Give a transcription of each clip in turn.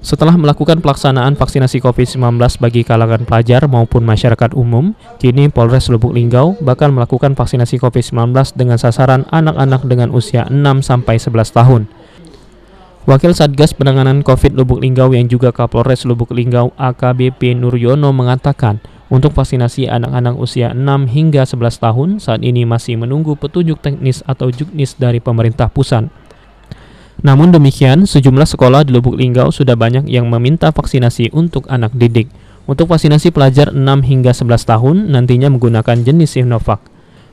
Setelah melakukan pelaksanaan vaksinasi COVID-19 bagi kalangan pelajar maupun masyarakat umum, kini Polres Lubuk Linggau bakal melakukan vaksinasi COVID-19 dengan sasaran anak-anak dengan usia 6-11 tahun. Wakil Satgas Penanganan COVID Lubuk Linggau yang juga Kapolres Lubuk Linggau AKBP Nuryono mengatakan, untuk vaksinasi anak-anak usia 6 hingga 11 tahun saat ini masih menunggu petunjuk teknis atau juknis dari pemerintah pusat. Namun demikian, sejumlah sekolah di Lubuk Linggau sudah banyak yang meminta vaksinasi untuk anak didik. Untuk vaksinasi pelajar 6 hingga 11 tahun nantinya menggunakan jenis Sinovac.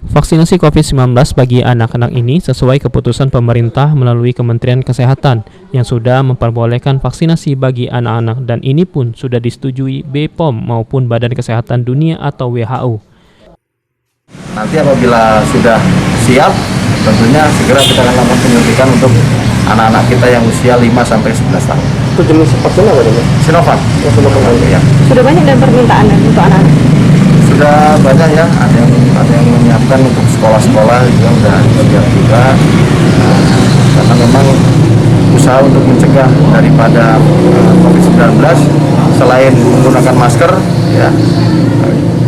Vaksinasi COVID-19 bagi anak-anak ini sesuai keputusan pemerintah melalui Kementerian Kesehatan yang sudah memperbolehkan vaksinasi bagi anak-anak dan ini pun sudah disetujui BPOM maupun Badan Kesehatan Dunia atau WHO. Nanti apabila sudah siap, tentunya segera kita akan lakukan penyuntikan untuk anak-anak kita yang usia 5-11 tahun. Itu jenis vaksin apa ini? Sinovac. Ya. Sudah banyak dan permintaan untuk anak-anak? Sudah banyak ya, ada yang menyiapkan untuk sekolah-sekolah juga sudah siap juga. Karena memang usaha untuk mencegah daripada COVID-19 selain menggunakan masker, ya,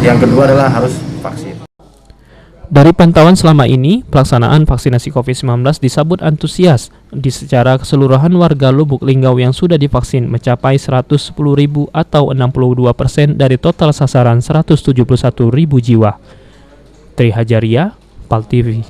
yang kedua adalah harus vaksin. Dari pantauan selama ini, pelaksanaan vaksinasi COVID-19 disambut antusias. Di secara keseluruhan warga Lubuk Linggau yang sudah divaksin mencapai 110.000 atau 62% dari total sasaran 171.000 jiwa. Tri Hajaria, PAL TV.